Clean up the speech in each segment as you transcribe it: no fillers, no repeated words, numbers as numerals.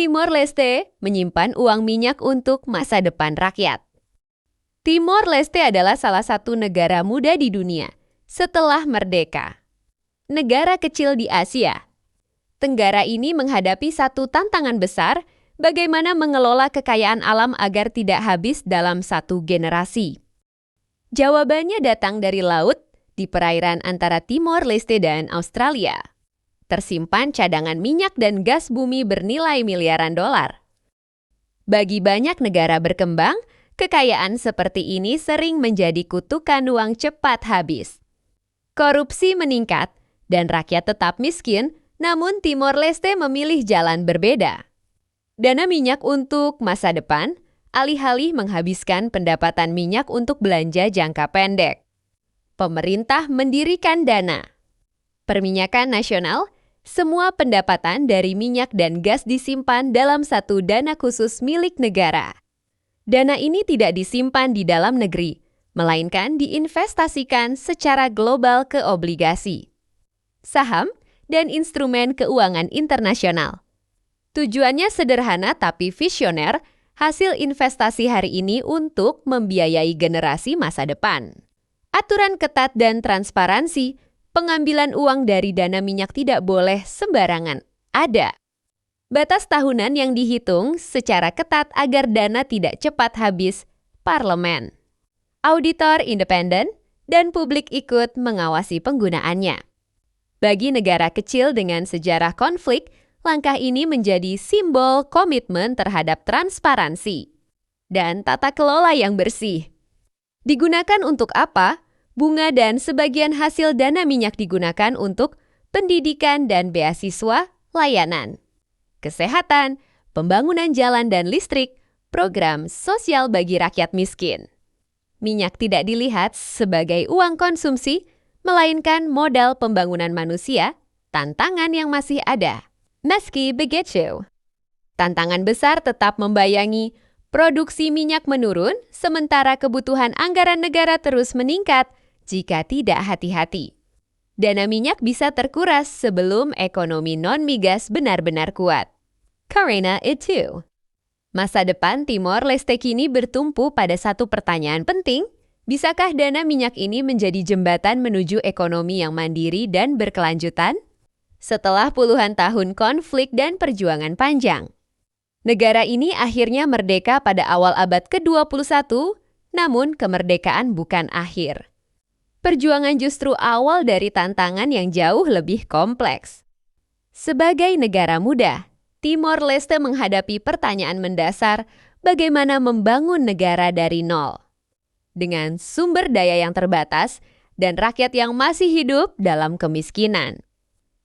Timor Leste menyimpan uang minyak untuk masa depan rakyat. Timor Leste adalah salah satu negara muda di dunia setelah merdeka. Negara kecil di Asia Tenggara ini menghadapi satu tantangan besar, bagaimana mengelola kekayaan alam agar tidak habis dalam satu generasi. Jawabannya datang dari laut di perairan antara Timor Leste dan Australia. Tersimpan cadangan minyak dan gas bumi bernilai miliaran dolar. Bagi banyak negara berkembang, kekayaan seperti ini sering menjadi kutukan uang cepat habis. Korupsi meningkat dan rakyat tetap miskin, namun Timor Leste memilih jalan berbeda. Dana minyak untuk masa depan, alih-alih menghabiskan pendapatan minyak untuk belanja jangka pendek. Pemerintah mendirikan dana. Perminyakan nasional, semua pendapatan dari minyak dan gas disimpan dalam satu dana khusus milik negara. Dana ini tidak disimpan di dalam negeri, melainkan diinvestasikan secara global ke obligasi, saham, dan instrumen keuangan internasional. Tujuannya sederhana tapi visioner, hasil investasi hari ini untuk membiayai generasi masa depan. Aturan ketat dan transparansi, pengambilan uang dari dana minyak tidak boleh sembarangan ada. Batas tahunan yang dihitung secara ketat agar dana tidak cepat habis, parlemen, auditor independen, dan publik ikut mengawasi penggunaannya. Bagi negara kecil dengan sejarah konflik, langkah ini menjadi simbol komitmen terhadap transparansi dan tata kelola yang bersih. Digunakan untuk apa? Bunga dan sebagian hasil dana minyak digunakan untuk pendidikan dan beasiswa, layanan, kesehatan, pembangunan jalan dan listrik, program sosial bagi rakyat miskin. Minyak tidak dilihat sebagai uang konsumsi, melainkan modal pembangunan manusia, tantangan yang masih ada. Meski begitu, tantangan besar tetap membayangi. Produksi minyak menurun, sementara kebutuhan anggaran negara terus meningkat jika tidak hati-hati. Dana minyak bisa terkuras sebelum ekonomi non-migas benar-benar kuat. Karena itu, masa depan Timor Leste kini bertumpu pada satu pertanyaan penting. Bisakah dana minyak ini menjadi jembatan menuju ekonomi yang mandiri dan berkelanjutan? Setelah puluhan tahun konflik dan perjuangan panjang, negara ini akhirnya merdeka pada awal abad ke-21, namun kemerdekaan bukan akhir. Perjuangan justru awal dari tantangan yang jauh lebih kompleks. Sebagai negara muda, Timor Leste menghadapi pertanyaan mendasar bagaimana membangun negara dari nol. Dengan sumber daya yang terbatas dan rakyat yang masih hidup dalam kemiskinan.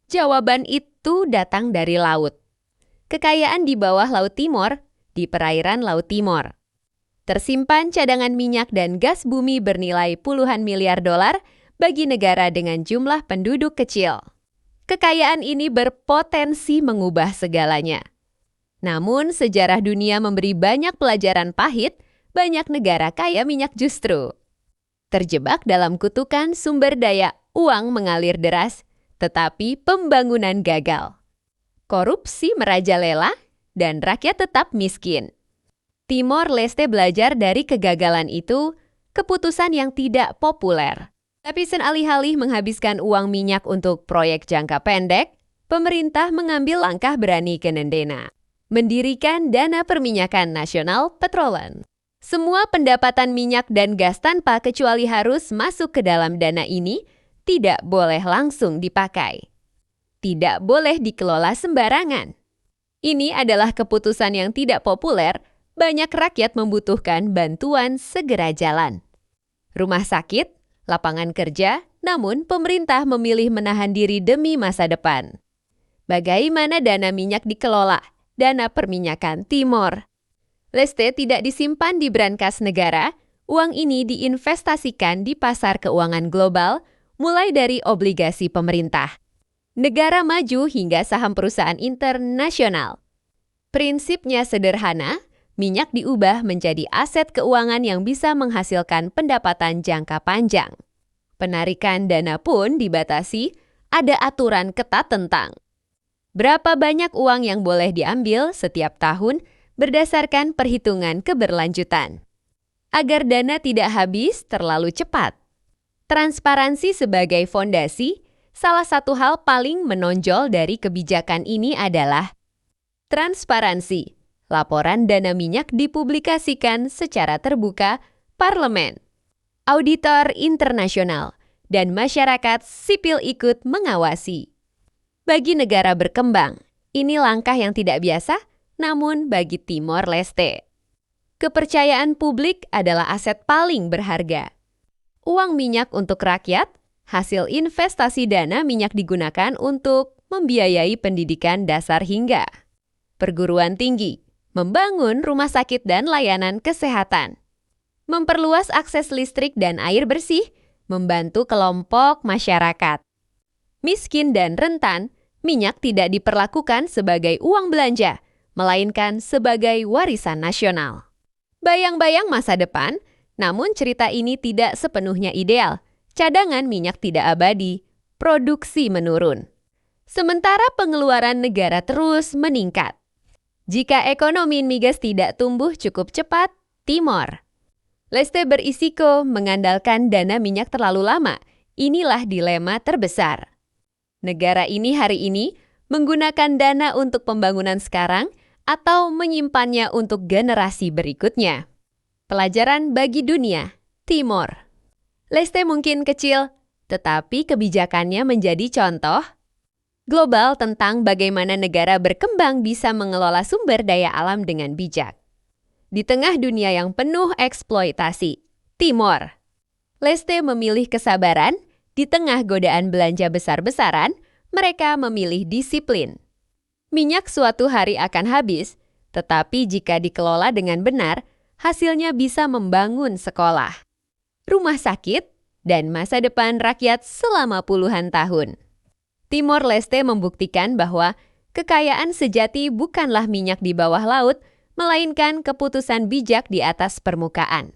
Jawaban itu datang dari laut. Kekayaan di bawah Laut Timor, di perairan Laut Timor. Tersimpan cadangan minyak dan gas bumi bernilai puluhan miliar dolar bagi negara dengan jumlah penduduk kecil. Kekayaan ini berpotensi mengubah segalanya. Namun sejarah dunia memberi banyak pelajaran pahit, banyak negara kaya minyak justru terjebak dalam kutukan sumber daya uang mengalir deras, tetapi pembangunan gagal. Korupsi merajalela dan rakyat tetap miskin. Timor Leste belajar dari kegagalan itu, keputusan yang tidak populer. Tapi alih-alih menghabiskan uang minyak untuk proyek jangka pendek, pemerintah mengambil langkah berani ke Nendena. Mendirikan Dana Perminyakan Nasional Petroleum. Semua pendapatan minyak dan gas tanpa kecuali harus masuk ke dalam dana ini, tidak boleh langsung dipakai. Tidak boleh dikelola sembarangan. Ini adalah keputusan yang tidak populer, banyak rakyat membutuhkan bantuan segera jalan. Rumah sakit, lapangan kerja, namun pemerintah memilih menahan diri demi masa depan. Bagaimana dana minyak dikelola? Dana Perminyakan Timor Leste tidak disimpan di brankas negara, uang ini diinvestasikan di pasar keuangan global, mulai dari obligasi pemerintah, negara maju hingga saham perusahaan internasional. Prinsipnya sederhana, minyak diubah menjadi aset keuangan yang bisa menghasilkan pendapatan jangka panjang. Penarikan dana pun dibatasi, ada aturan ketat tentang Berapa banyak uang yang boleh diambil setiap tahun berdasarkan perhitungan keberlanjutan. Agar dana tidak habis terlalu cepat. Transparansi sebagai fondasi, salah satu hal paling menonjol dari kebijakan ini adalah transparansi. Laporan dana minyak dipublikasikan secara terbuka, parlemen, auditor internasional, dan masyarakat sipil ikut mengawasi. Bagi negara berkembang, ini langkah yang tidak biasa, namun bagi Timor Leste, kepercayaan publik adalah aset paling berharga. Uang minyak untuk rakyat, hasil investasi dana minyak digunakan untuk membiayai pendidikan dasar hingga perguruan tinggi, membangun rumah sakit dan layanan kesehatan, memperluas akses listrik dan air bersih, membantu kelompok masyarakat miskin dan rentan. Minyak tidak diperlakukan sebagai uang belanja, melainkan sebagai warisan nasional. Bayang-bayang masa depan, namun cerita ini tidak sepenuhnya ideal. Cadangan minyak tidak abadi, produksi menurun. Sementara pengeluaran negara terus meningkat. Jika ekonomi migas tidak tumbuh cukup cepat, Timor Leste berisiko mengandalkan dana minyak terlalu lama. Inilah dilema terbesar. Negara ini hari ini menggunakan dana untuk pembangunan sekarang atau menyimpannya untuk generasi berikutnya. Pelajaran bagi dunia, Timor Leste mungkin kecil, tetapi kebijakannya menjadi contoh global tentang bagaimana negara berkembang bisa mengelola sumber daya alam dengan bijak. Di tengah dunia yang penuh eksploitasi, Timor Leste memilih kesabaran. Di tengah godaan belanja besar-besaran, mereka memilih disiplin. Minyak suatu hari akan habis, tetapi jika dikelola dengan benar, hasilnya bisa membangun sekolah, rumah sakit, dan masa depan rakyat selama puluhan tahun. Timor Leste membuktikan bahwa kekayaan sejati bukanlah minyak di bawah laut, melainkan keputusan bijak di atas permukaan.